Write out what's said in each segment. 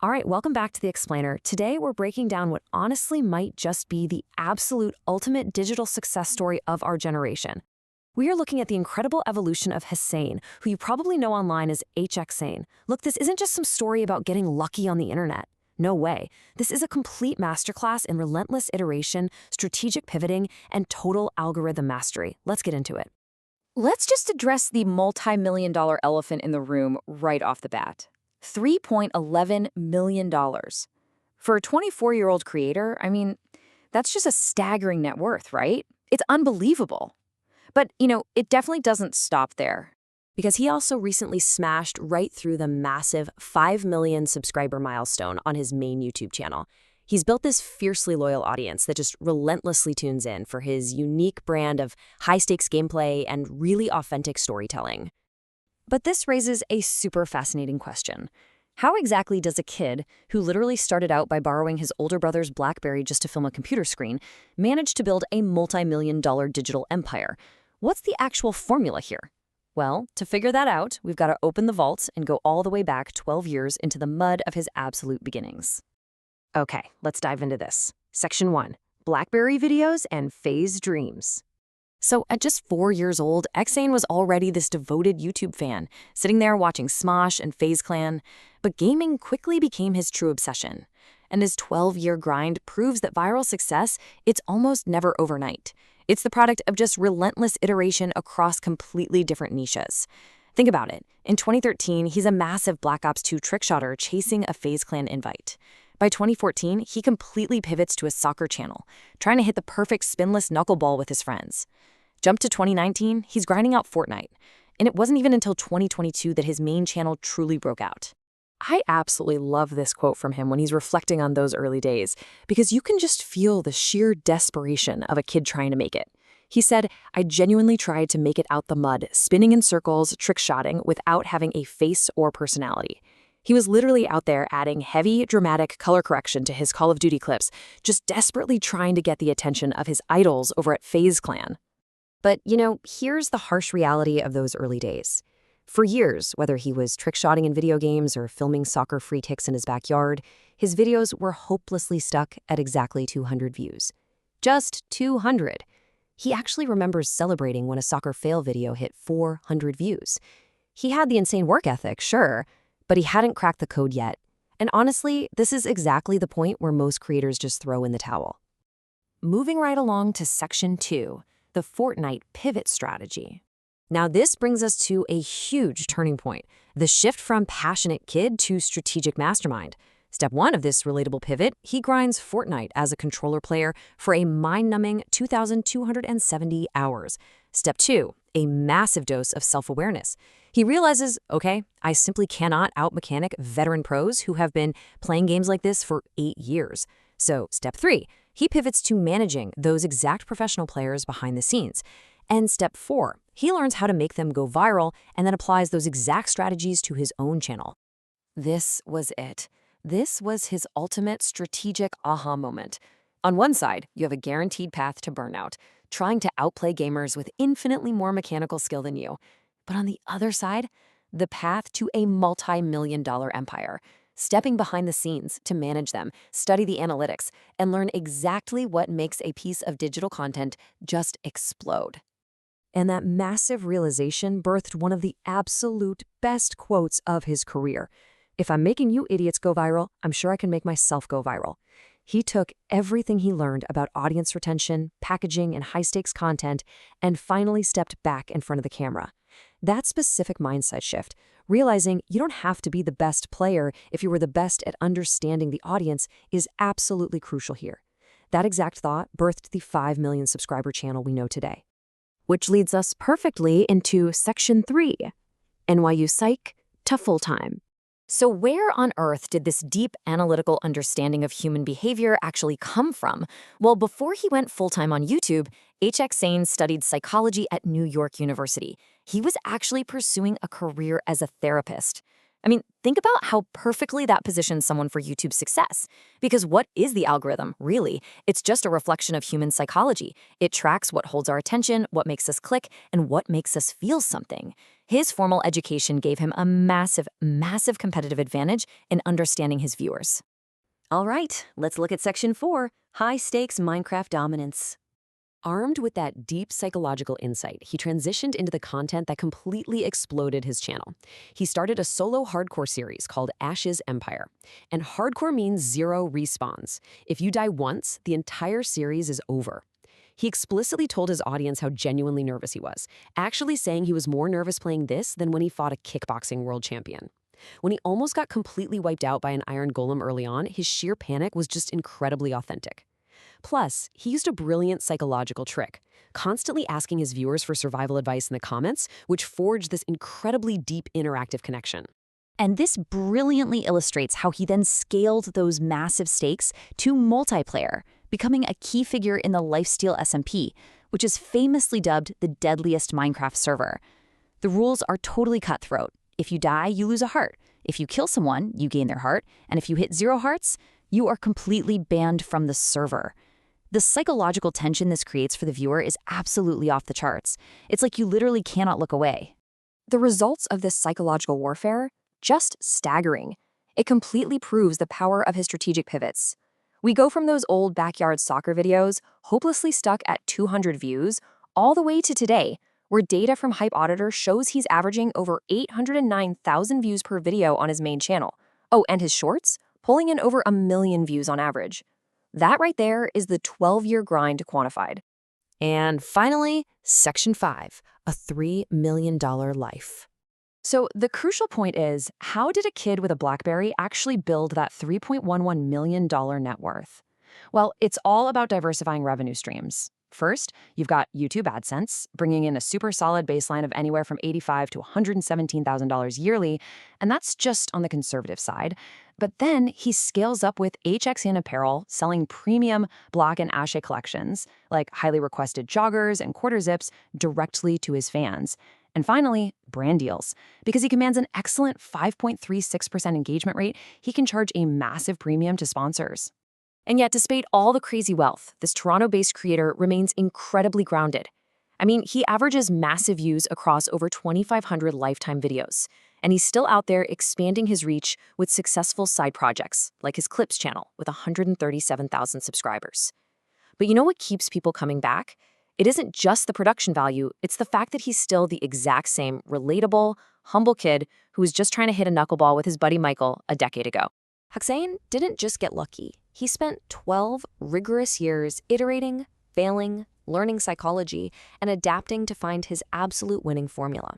All right, welcome back to The Explainer. Today, we're breaking down what honestly might just be the absolute ultimate digital success story of our generation. We are looking at the incredible evolution of Hxsain, who you probably know online as Hxsain. Look, this isn't just some story about getting lucky on the internet. No way. This is a complete masterclass in relentless iteration, strategic pivoting, and total algorithm mastery. Let's get into it. Let's just address the multi-million-dollar elephant in the room right off the bat. $3.11 million. For a 24-year-old creator, that's just a staggering net worth, right? It's unbelievable. But, it definitely doesn't stop there. Because he also recently smashed right through the massive 5 million subscriber milestone on his main YouTube channel. He's built this fiercely loyal audience that just relentlessly tunes in for his unique brand of high-stakes gameplay and really authentic storytelling. But this raises a super fascinating question. How exactly does a kid, who literally started out by borrowing his older brother's BlackBerry just to film a computer screen, manage to build a multi-million-dollar digital empire? What's the actual formula here? Well, to figure that out, we've got to open the vault and go all the way back 12 years into the mud of his absolute beginnings. Okay, let's dive into this. Section 1. BlackBerry videos and phase dreams. So at just 4 years old, Hxsain was already this devoted YouTube fan, sitting there watching Smosh and FaZe Clan. But gaming quickly became his true obsession. And his 12-year grind proves that viral success, it's almost never overnight. It's the product of just relentless iteration across completely different niches. Think about it. In 2013, he's a massive Black Ops 2 trickshotter chasing a FaZe Clan invite. By 2014, he completely pivots to a soccer channel, trying to hit the perfect spinless knuckleball with his friends. Jump to 2019, he's grinding out Fortnite. And it wasn't even until 2022 that his main channel truly broke out. I absolutely love this quote from him when he's reflecting on those early days, because you can just feel the sheer desperation of a kid trying to make it. He said, "I genuinely tried to make it out the mud, spinning in circles, trick-shotting, without having a face or personality." He was literally out there adding heavy, dramatic color correction to his Call of Duty clips, just desperately trying to get the attention of his idols over at FaZe Clan. But, here's the harsh reality of those early days. For years, whether he was trick-shotting in video games or filming soccer free kicks in his backyard, his videos were hopelessly stuck at exactly 200 views. Just 200. He actually remembers celebrating when a soccer fail video hit 400 views. He had the insane work ethic, sure, but he hadn't cracked the code yet. And honestly, this is exactly the point where most creators just throw in the towel. Moving right along to Section 2, the Fortnite pivot strategy. Now this brings us to a huge turning point, the shift from passionate kid to strategic mastermind. Step 1 of this relatable pivot, he grinds Fortnite as a controller player for a mind-numbing 2,270 hours. Step 2, a massive dose of self-awareness. He realizes, okay, I simply cannot out-mechanic veteran pros who have been playing games like this for 8 years. So step 3, he pivots to managing those exact professional players behind the scenes. And step 4, he learns how to make them go viral and then applies those exact strategies to his own channel. This was it. This was his ultimate strategic aha moment. On one side, you have a guaranteed path to burnout, trying to outplay gamers with infinitely more mechanical skill than you. But on the other side, the path to a multi-million-dollar empire, stepping behind the scenes to manage them, study the analytics, and learn exactly what makes a piece of digital content just explode. And that massive realization birthed one of the absolute best quotes of his career. "If I'm making you idiots go viral, I'm sure I can make myself go viral." He took everything he learned about audience retention, packaging, and high-stakes content, and finally stepped back in front of the camera. That specific mindset shift, realizing you don't have to be the best player if you were the best at understanding the audience, is absolutely crucial here. That exact thought birthed the 5 million subscriber channel we know today. Which leads us perfectly into Section 3, NYU Psych to full-time. So where on earth did this deep analytical understanding of human behavior actually come from? Well, before he went full-time on YouTube, Hxsain studied psychology at New York University. He was actually pursuing a career as a therapist. I mean, think about how perfectly that positions someone for YouTube's success. Because what is the algorithm, really? It's just a reflection of human psychology. It tracks what holds our attention, what makes us click, and what makes us feel something. His formal education gave him a massive, massive competitive advantage in understanding his viewers. All right, let's look at Section 4, High-Stakes Minecraft Dominance. Armed with that deep psychological insight, he transitioned into the content that completely exploded his channel. He started a solo hardcore series called Ash's Empire. And hardcore means 0 respawns. If you die once, the entire series is over. He explicitly told his audience how genuinely nervous he was, actually saying he was more nervous playing this than when he fought a kickboxing world champion. When he almost got completely wiped out by an iron golem early on, his sheer panic was just incredibly authentic. Plus, he used a brilliant psychological trick, constantly asking his viewers for survival advice in the comments, which forged this incredibly deep interactive connection. And this brilliantly illustrates how he then scaled those massive stakes to multiplayer, becoming a key figure in the Lifesteal SMP, which is famously dubbed the deadliest Minecraft server. The rules are totally cutthroat. If you die, you lose a heart. If you kill someone, you gain their heart. And if you hit 0 hearts, you are completely banned from the server. The psychological tension this creates for the viewer is absolutely off the charts. It's like you literally cannot look away. The results of this psychological warfare? Just staggering. It completely proves the power of his strategic pivots. We go from those old backyard soccer videos, hopelessly stuck at 200 views, all the way to today, where data from Hype Auditor shows he's averaging over 809,000 views per video on his main channel. Oh, and his shorts? Pulling in over 1 million views on average. That right there is the 12-year grind quantified. And finally, Section 5, a $3 million life. So the crucial point is, how did a kid with a BlackBerry actually build that $3.11 million net worth? Well, it's all about diversifying revenue streams. First, you've got YouTube AdSense, bringing in a super solid baseline of anywhere from $85,000 to $117,000 yearly, and that's just on the conservative side. But then he scales up with Hxsain apparel, selling premium Black and Ashe collections, like highly requested joggers and quarter zips, directly to his fans. And finally, brand deals. Because he commands an excellent 5.36% engagement rate, he can charge a massive premium to sponsors. And yet, despite all the crazy wealth, this Toronto-based creator remains incredibly grounded. I mean, he averages massive views across over 2,500 lifetime videos, and he's still out there expanding his reach with successful side projects, like his Clips channel with 137,000 subscribers. But you know what keeps people coming back? It isn't just the production value, it's the fact that he's still the exact same relatable, humble kid who was just trying to hit a knuckleball with his buddy Michael a decade ago. Hxsain didn't just get lucky. He spent 12 rigorous years iterating, failing, learning psychology, and adapting to find his absolute winning formula.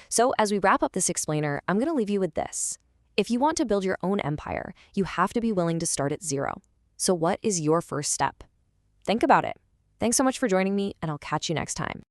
So as we wrap up this explainer, I'm going to leave you with this. If you want to build your own empire, you have to be willing to start at 0. So what is your first step? Think about it. Thanks so much for joining me, and I'll catch you next time.